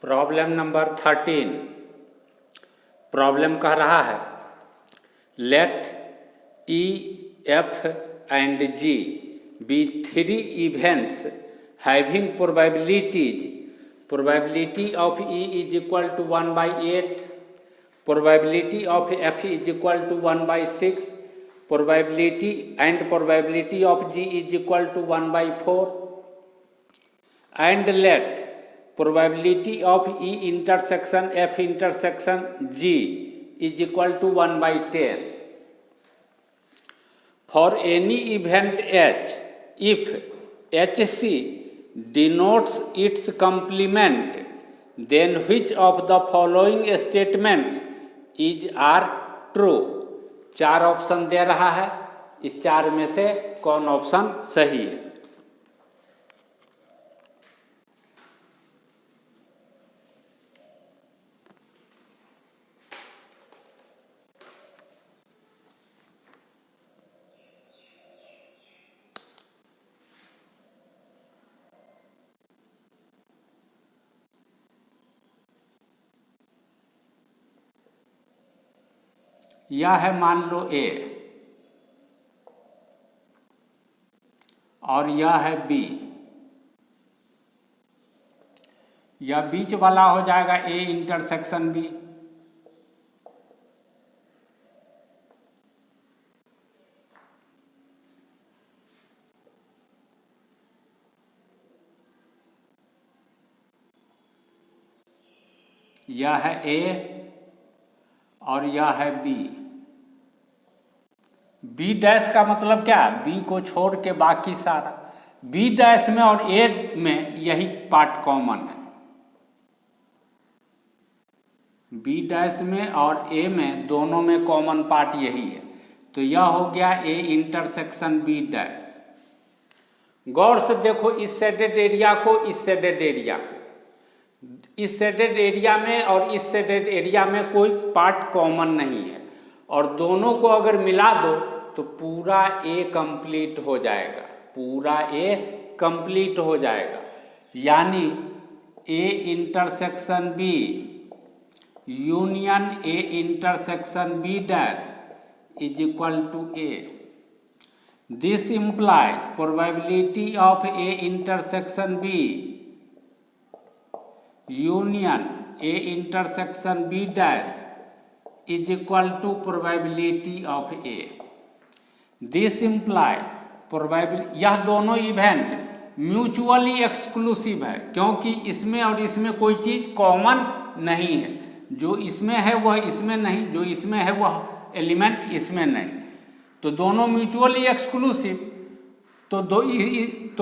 Problem number 13। Problem कह रहा है let E F and G be three events having probability of E is equal to 1/8, probability of F is equal to 1/6, probability of G is equal to 1/4, and let probability of E intersection F intersection G is equal to 1/10 for any event H if HC denotes its complement, then which of the following statements are true। चार option दे रहा है, इस चार में से कौन option सही है। यह है मान लो A और यह है B। यह बीच वाला हो जाएगा A इंटरसेक्शन B। यह है A और यह है B। B डैश का मतलब क्या? B को छोड़ के बाकी सारा। B डैश में और A में यही पार्ट कॉमन है। B डैश में और A में दोनों में कॉमन पार्ट यही है। तो यह हो गया A इंटरसेक्शन B डैश। गौर से देखो इस शेडेड एरिया को, इस शेडेड एरिया को। इस शेडेड एरिया में और इस शेडेड एरिया में कोई पार्ट कॉमन नहीं है और दोनों को अगर मिला दो तो पूरा A कंप्लीट हो जाएगा, पूरा A कंप्लीट हो जाएगा। यानी A intersection B union A intersection B dash is equal to A। This implies probability of A intersection B union A intersection B dash is equal to probability of A। This imply probability, यह दोनों event mutually exclusive है क्योंकि इसमें और इसमें कोई चीज common नहीं है। जो इसमें है वह इसमें नहीं, जो इसमें है वह एलिमेंट इसमें नहीं, तो दोनों म्यूचुअली एक्सक्लूसिव। तो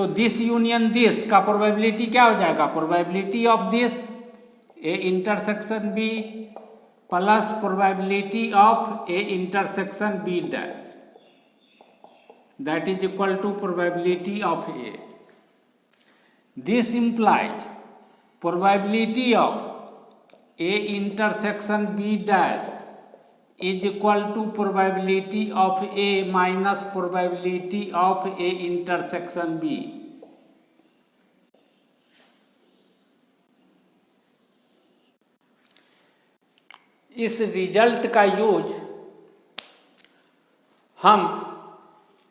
दिस यूनियन दिस का प्रोबेबिलिटी क्या हो जाएगा? Probability of this A intersection B plus probability of A intersection B dash that is equal to probability of A। This implies probability of A intersection B dash is equal to probability of A minus probability of A intersection B। इस result का use हम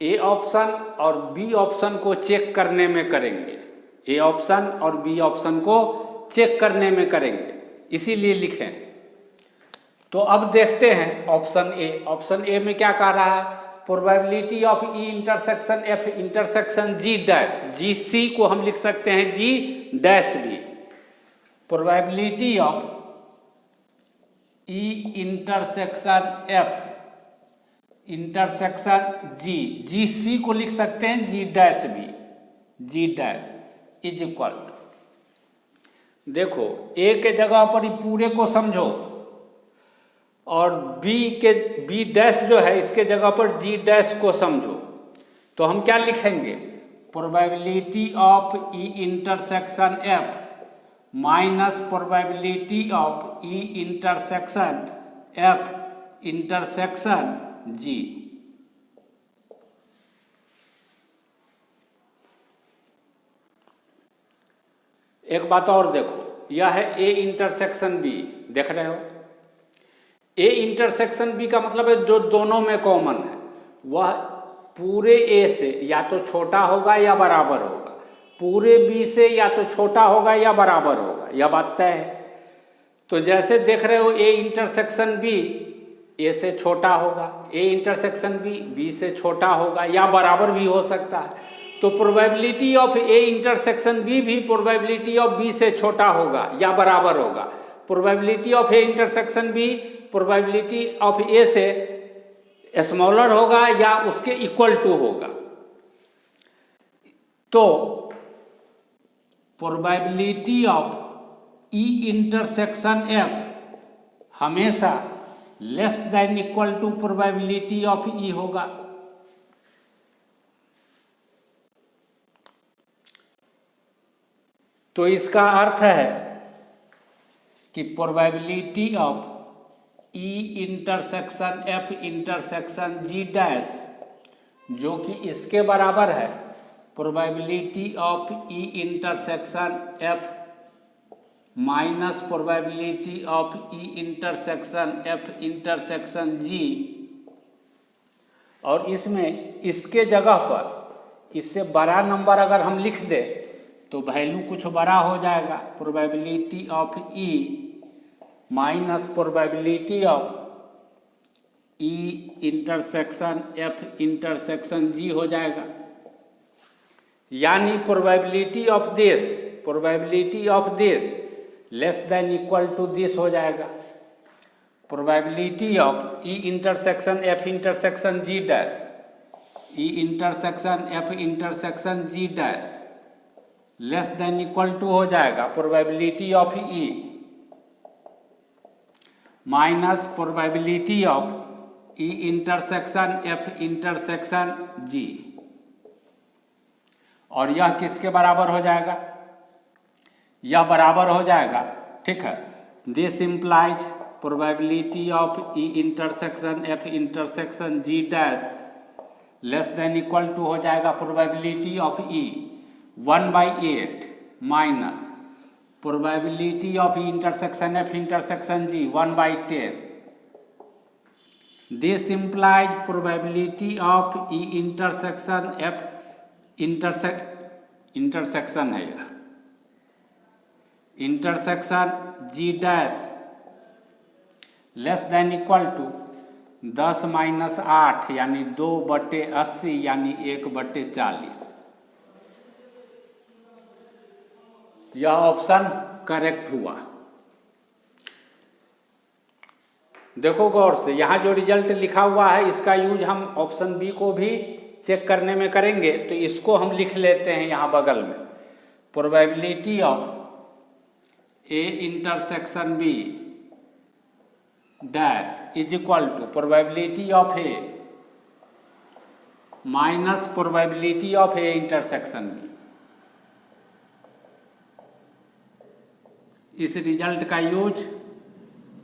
A option और B option को check करने में करेंगे। A option और B option को चेक करने में करेंगे, इसीलिए लिखें। तो अब देखते हैं ऑप्शन A। ऑप्शन A में क्या कह रहा है? Probability of E intersection F intersection G dash, G C को हम लिख सकते हैं G डैश भी। Probability of E intersection F intersection G, G C को लिख सकते हैं G डैश भी, G dash is equal to, देखो A के जगह पर ही पूरे को समझो और B डैश जो है इसके जगह पर G डैश को समझो। तो हम क्या लिखेंगे? Probability of E intersection F minus probability of E intersection F intersection G। एक बात और देखो, यह है ए इंटरसेक्शन बी, देख रहे हो। ए इंटरसेक्शन बी का मतलब है जो दोनों में कॉमन है वह पूरे ए से या तो छोटा होगा या बराबर होगा, पूरे बी से या तो छोटा होगा या बराबर होगा, यह बात तय है। तो जैसे देख रहे हो ए इंटरसेक्शन बी ए से छोटा होगा, ए इंटरसेक्शन बी बी से छोटा होगा या बराबर भी हो सकता है। तो probability of A intersection B भी प्रोबेबिलिटी ऑफ बी से छोटा होगा या बराबर होगा। Probability of A intersection B probability of A से स्मॉलर होगा या उसके इक्वल टू होगा। तो probability of E intersection F हमेशा less than equal to probability of E होगा। तो इसका अर्थ है कि probability of E intersection F intersection G dash जो कि इसके बराबर है probability of E intersection F minus probability of E intersection F intersection G, और इसमें इसके जगह पर इससे बड़ा नंबर अगर हम लिख दें तो वैल्यू कुछ बड़ा हो जाएगा, probability of E minus probability of E intersection F intersection G हो जाएगा। यानी probability of this less than equal to this हो जाएगा। Probability of E intersection F intersection G dash, E intersection F intersection G dash less than equal to हो जाएगा probability of E minus probability of E intersection F intersection G, और यह किसके बराबर हो जाएगा? यह बराबर हो जाएगा, ठीक है। This implies probability of E intersection F intersection G dash less than equal to हो जाएगा probability of E 1/8 minus probability of E intersection F intersection G 1/10। This implies probability of E intersection F intersection है यह intersection G dash less than equal to 10-8 यानी 2/80 यानी 1/40। यह option correct हुआ। देखो गौर से, यहाँ जो रिजल्ट लिखा हुआ है इसका यूज हम ऑप्शन बी को भी चेक करने में करेंगे, तो इसको हम लिख लेते हैं यहाँ बगल में। Probability of A intersection B dash is equal to probability of A minus probability of A intersection B. इस रिजल्ट का यूज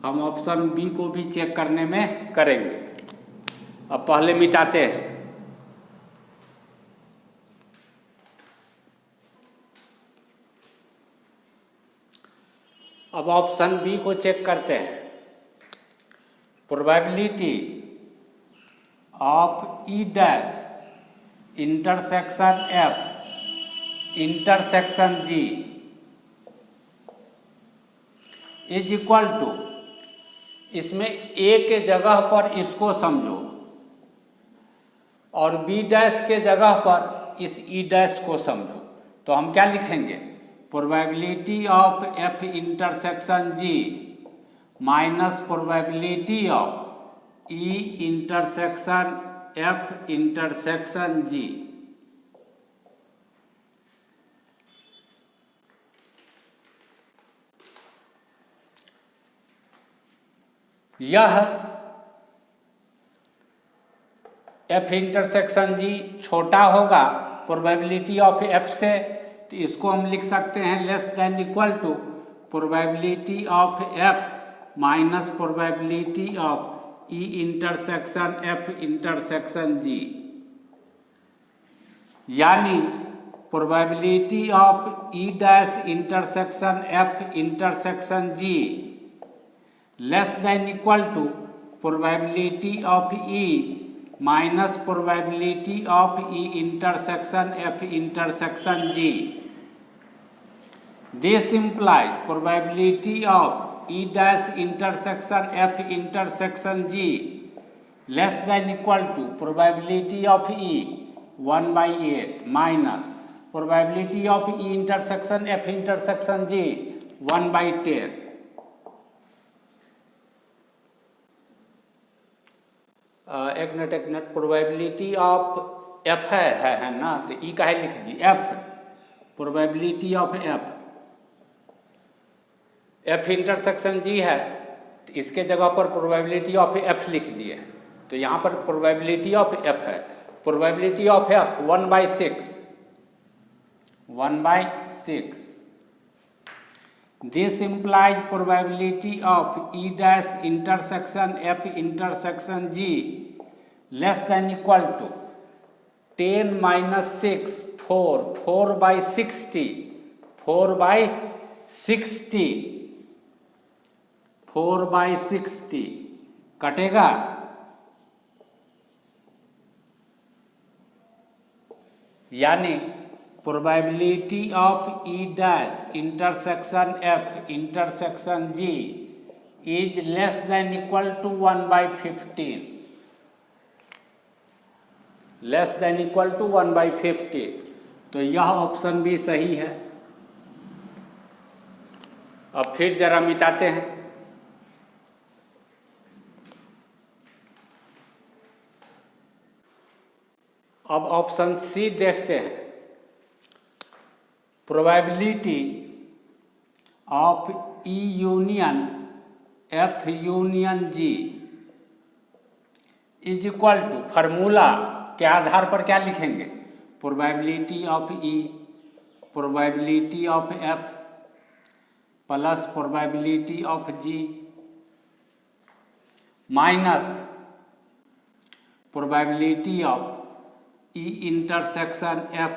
हम ऑप्शन बी को भी चेक करने में करेंगे। अब पहले मिटाते हैं। अब ऑप्शन बी को चेक करते हैं। Probability of E dash intersection F intersection G is equal to, इसमें ए के जगह पर इसको समझो और बी डैश के जगह पर इस ई डैश को समझो। तो हम क्या लिखेंगे? Probability of F intersection G minus probability of E intersection F intersection G. यह एफ इंटरसेक्शन जी छोटा होगा प्रोबेबिलिटी ऑफ एफ से, तो इसको हम लिख सकते हैं less than equal to probability of F minus probability of E intersection F intersection G. यानी probability of E dash intersection F intersection G less than equal to probability of E minus probability of E intersection F intersection G. This implies probability of E dash intersection F intersection G less than equal to probability of E 1 by 8 minus probability of E intersection F intersection G 1 by 10. एक minute probability of F है ना, तो ई का है लिख दी F, probability of F intersection G है, तो इसके जगह पर प्रोबेबिलिटी ऑफ एफ लिख दिए, तो यहाँ पर प्रोबेबिलिटी ऑफ एफ है, probability of F 1/6. This implies probability of E dash intersection F intersection G less than equal to 10 minus 6 4/60 4/60 कटेगा, यानी probability of E dash intersection F intersection G is less than equal to 1/15, less than equal to 1/15. तो यह option भी सही है। अब फिर जरा मिटाते हैं। अब ऑप्शन सी देखते हैं, probability of E union F union G is equal to, formula के आधार पर क्या लिखेंगे, probability of E probability of F plus probability of G minus probability of E intersection F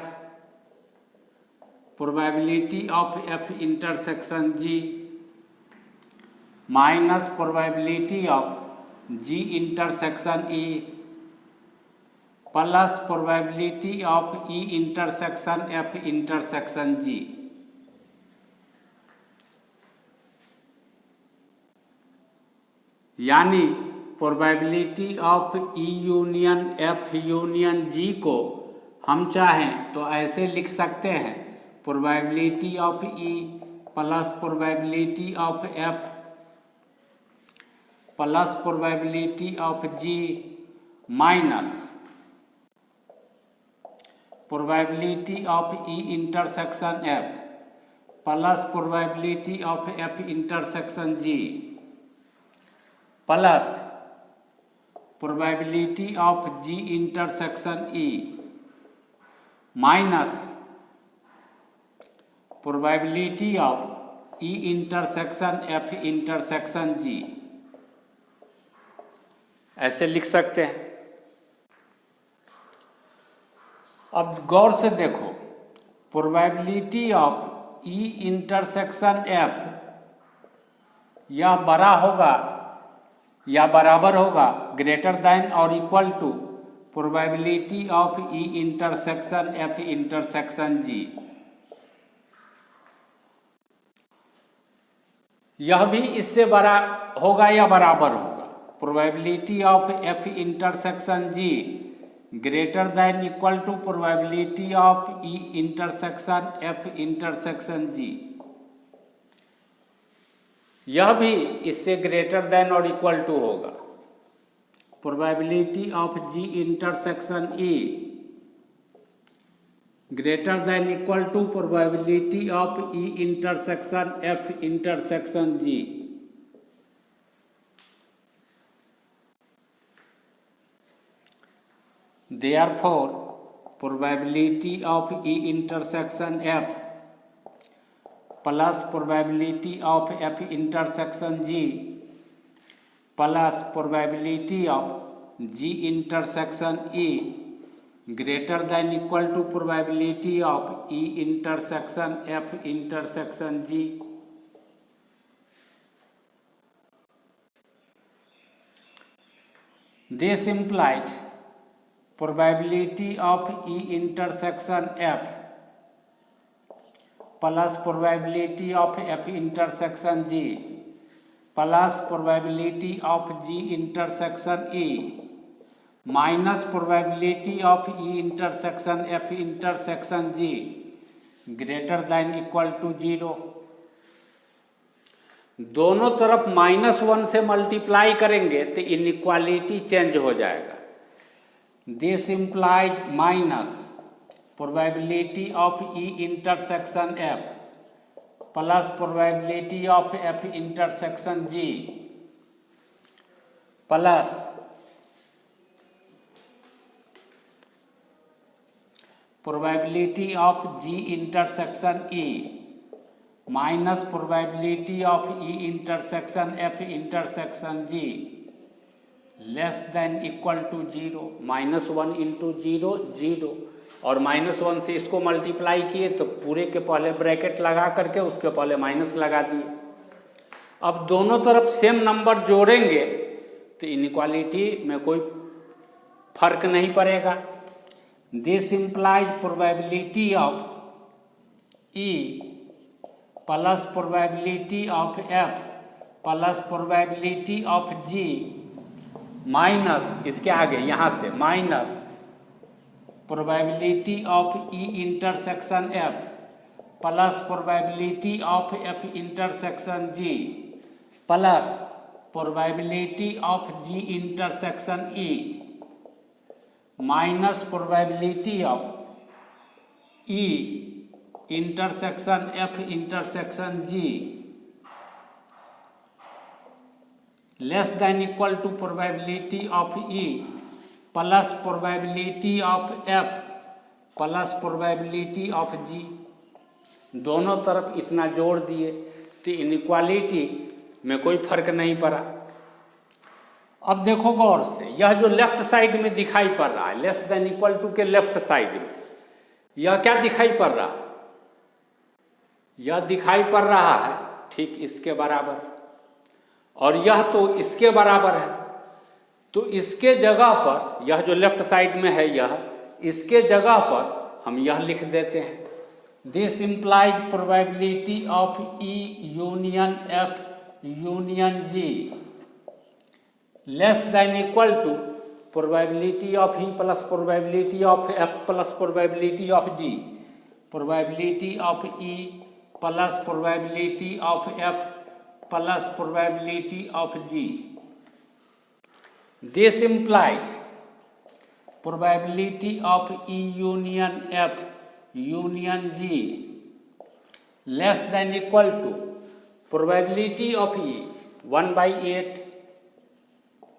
probability of F intersection G minus probability of G intersection E plus probability of E intersection F intersection G. यानी probability of E union F union G को हम चाहें तो ऐसे लिख सकते हैं, probability of E plus probability of F plus probability of G minus probability of E intersection F plus probability of F intersection G plus probability of G intersection E minus probability of E intersection F intersection G, ऐसे लिख सकते हैं। अब गौर से देखो, probability of E intersection F यह बड़ा होगा या बराबर होगा ग्रेटर दैन और equal to probability of E intersection F intersection G। यह भी इससे बड़ा होगा या बराबर होगा, probability of F intersection G greater than equal to probability of E intersection F intersection G. यह भी इससे ग्रेटर दैन और इक्वल टू होगा, probability of G intersection E greater than equal to probability of E intersection F intersection G. Therefore, probability of E intersection F plus probability of F intersection G plus probability of G intersection E greater than equal to probability of E intersection F intersection G. This implies probability of E intersection F plus probability of F intersection G plus probability of G intersection E minus probability of E intersection F intersection G greater than equal to 0। दोनों तरफ -1 से multiply करेंगे तो inequality change हो जाएगा। This implies minus probability of E intersection F plus probability of F intersection G plus probability of G intersection E minus probability of E intersection F intersection G less than equal to 0। -1 into 0 0 और -1 से इसको multiply किए तो पूरे के पहले bracket लगा करके उसके पहले माइनस लगा दिए। अब दोनों तरफ सेम नंबर जोड़ेंगे तो इनइक्वालिटी में कोई फर्क नहीं पड़ेगा। This implies probability of E plus probability of F plus probability of G minus इसके आगे यहाँ से minus probability of E intersection F plus probability of F intersection G plus probability of G intersection E minus probability of E intersection F intersection G less than equal to probability of E plus probability of F plus probability of G. दोनों तरफ इतना जोड़ दिए तो inequality में कोई फर्क नहीं पड़ा। अब देखो गौर से, यह जो लेफ्ट साइड में दिखाई पड़ रहा है लेस देन इक्वल टू के लेफ्ट साइड में, यह क्या दिखाई पड़ रहा है? यह दिखाई पड़ रहा है ठीक इसके बराबर, और यह तो इसके बराबर है। तो इसके जगह पर यह जो लेफ्ट साइड में है यह, इसके जगह पर हम यह लिख देते हैं। This implies probability of E union F union G less than equal to probability of E plus probability of F plus probability of G, probability of E plus probability of F plus probability of G. This implies probability of E union F union G less than equal to probability of E 1/8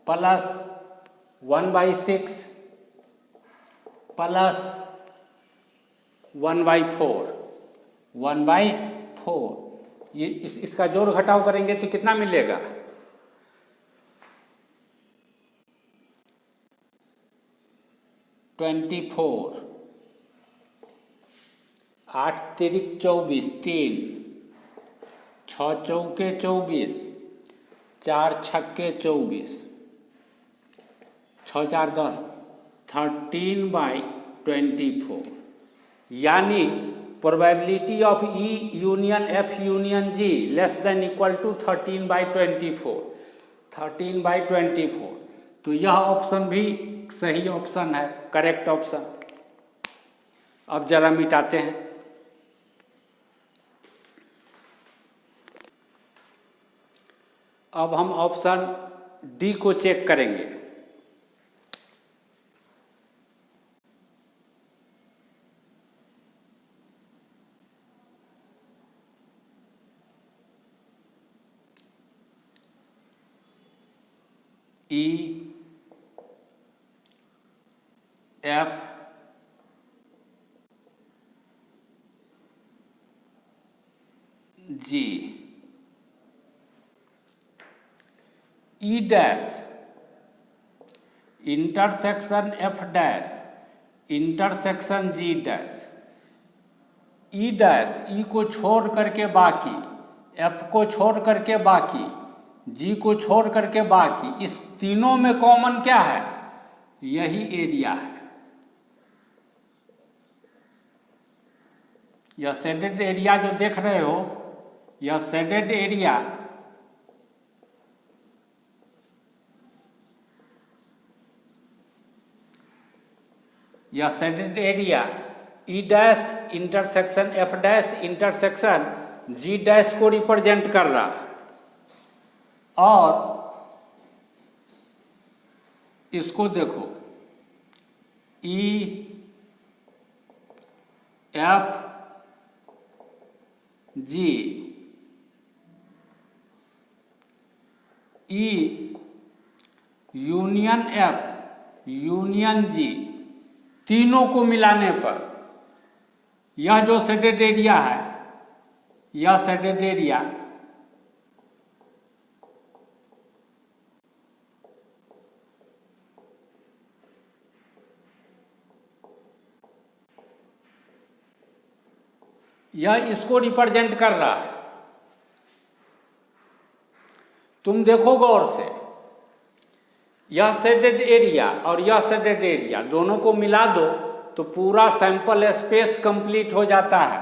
plus 1/6 plus 1/4 1/4। ये इसका जोड़ घटाव करेंगे तो कितना मिलेगा? 24 8 तिरिक 24 3 6 चौके 24 4 छक्के 24 6 4 10 13/24। यानी probability of E union F union G less than equal to 13/24 13/24। तो यह ऑप्शन भी सही ऑप्शन है, करेक्ट ऑप्शन। अब जरा मिटाते हैं। अब हम ऑप्शन डी को चेक करेंगे। E F G E dash intersection F dash intersection G dash, E dash, E को छोड़ करके बाकी, एफ को छोड़ करके बाकी, जी को छोड़ करके बाकी, इस तीनों में कॉमन क्या है? यही एरिया है। यह शेडेड एरिया जो देख रहे हो, यह shaded area E dash intersection F dash intersection G dash को रिप्रेजेंट कर रहा है। और इसको देखो, E F G, E union F union G, तीनों को मिलाने पर यह जो शेडेड एरिया है, यह शेडेड एरिया यह इसको रिप्रेजेंट कर रहा है। तुम देखो गौर से, यह शेडेड एरिया और यह शेडेड एरिया दोनों को मिला दो तो पूरा सैंपल स्पेस कंप्लीट हो जाता है।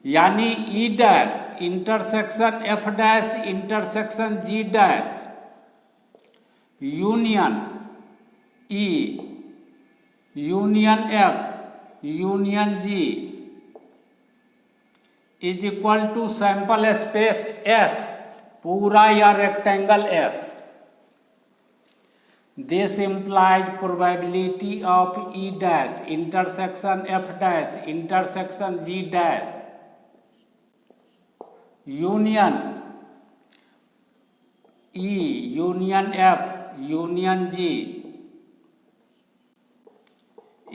यानी E dash intersection F dash intersection G dash union E union F union G is equal to sample space S, पूरा या rectangle S. This implies probability of E dash intersection F dash intersection G dash union E union F union G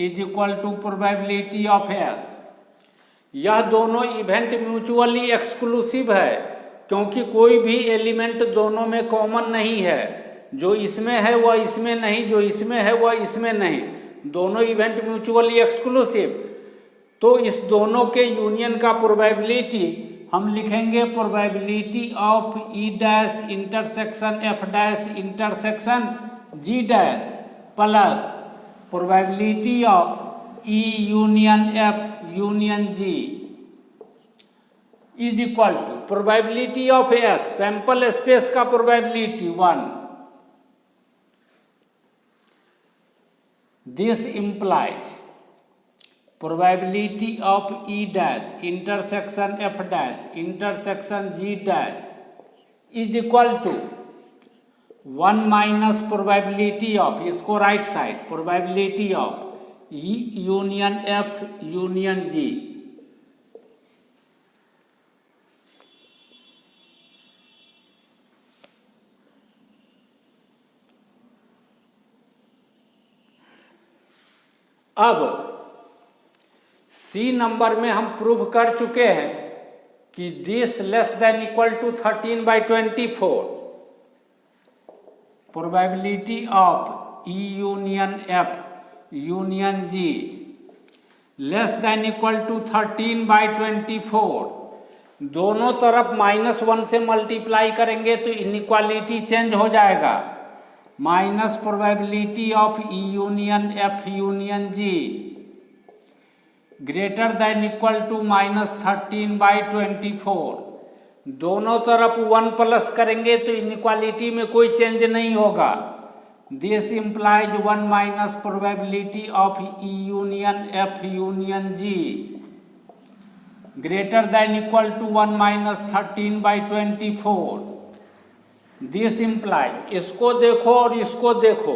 is equal to probability of S। यह दोनों event mutually exclusive है, क्योंकि कोई भी element दोनों में कॉमन नहीं है। जो इसमें है वह इसमें नहीं, जो इसमें है वह इसमें नहीं, दोनों इवेंट म्यूचुअली एक्सक्लूसिव। तो इस दोनों के यूनियन का प्रोबेबिलिटी हम लिखेंगे probability of E dash intersection F dash intersection G dash plus probability of E union F union G is equal to probability of S, sample space का probability 1। This implies probability of E dash intersection F dash intersection G dash is equal to 1 minus probability of, इसको right side, probability of E union F union G। अब सी number में हम prove कर चुके हैं कि this less than equal to 13/24, probability of E union F union G less than equal to 13/24। दोनों तरफ -1 से मल्टीप्लाई करेंगे तो इनइक्वालिटी चेंज हो जाएगा। Minus probability of E union F union G greater than equal to -13/24। दोनों तरफ 1 plus करेंगे तो इनइक्वालिटी में कोई चेंज नहीं होगा। This implies 1 minus probability of E union F union G greater than equal to 1 minus 13/24। This implies, इसको देखो और इसको देखो,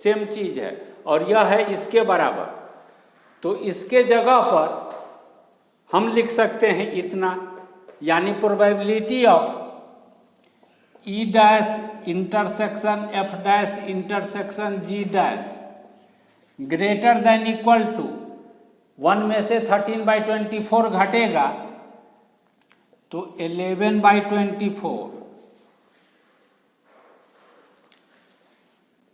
सेम चीज है, और यह है इसके बराबर। तो इसके जगह पर हम लिख सकते हैं इतना, यानी probability of E dash intersection F dash intersection G dash greater than equal to 1 में से 13/24 घटेगा तो 11/24।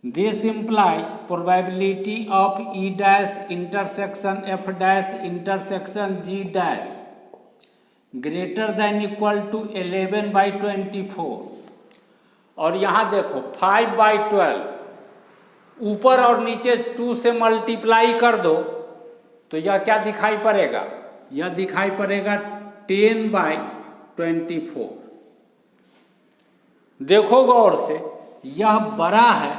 This implies probability of E dash intersection F dash intersection G dash greater than equal to 11/24। और यहाँ देखो 5/12 ऊपर और नीचे 2 से मल्टीप्लाई कर दो तो यह क्या दिखाई पड़ेगा, यह दिखाई पड़ेगा 10/24। देखो गौर से, यह बड़ा है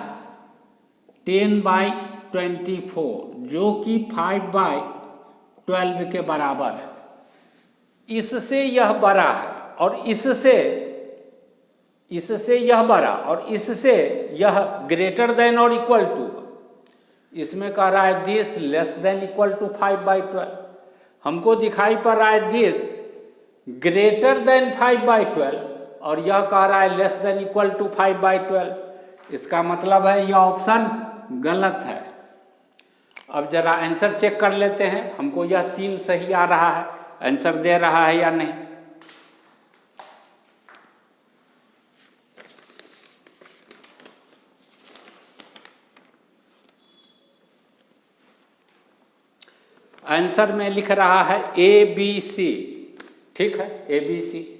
10/24 जो कि 5/12 के बराबर है। इससे यह बड़ा है और इससे यह बड़ा और इससे यह ग्रेटर देन और इक्वल टू। इसमें कह रहा है this less than equal to 5/12, हमको दिखाई पड़ रहा है दिस ग्रेटर देन 5/12 और यह कह रहा है लेस देन इक्वल टू 5/12। इसका मतलब है यह ऑप्शन गलत है। अब जरा आंसर चेक कर लेते हैं, हमको यह 3 सही आ रहा है, आंसर दे रहा है या नहीं। आंसर में लिख रहा है ABC, ठीक है ABC।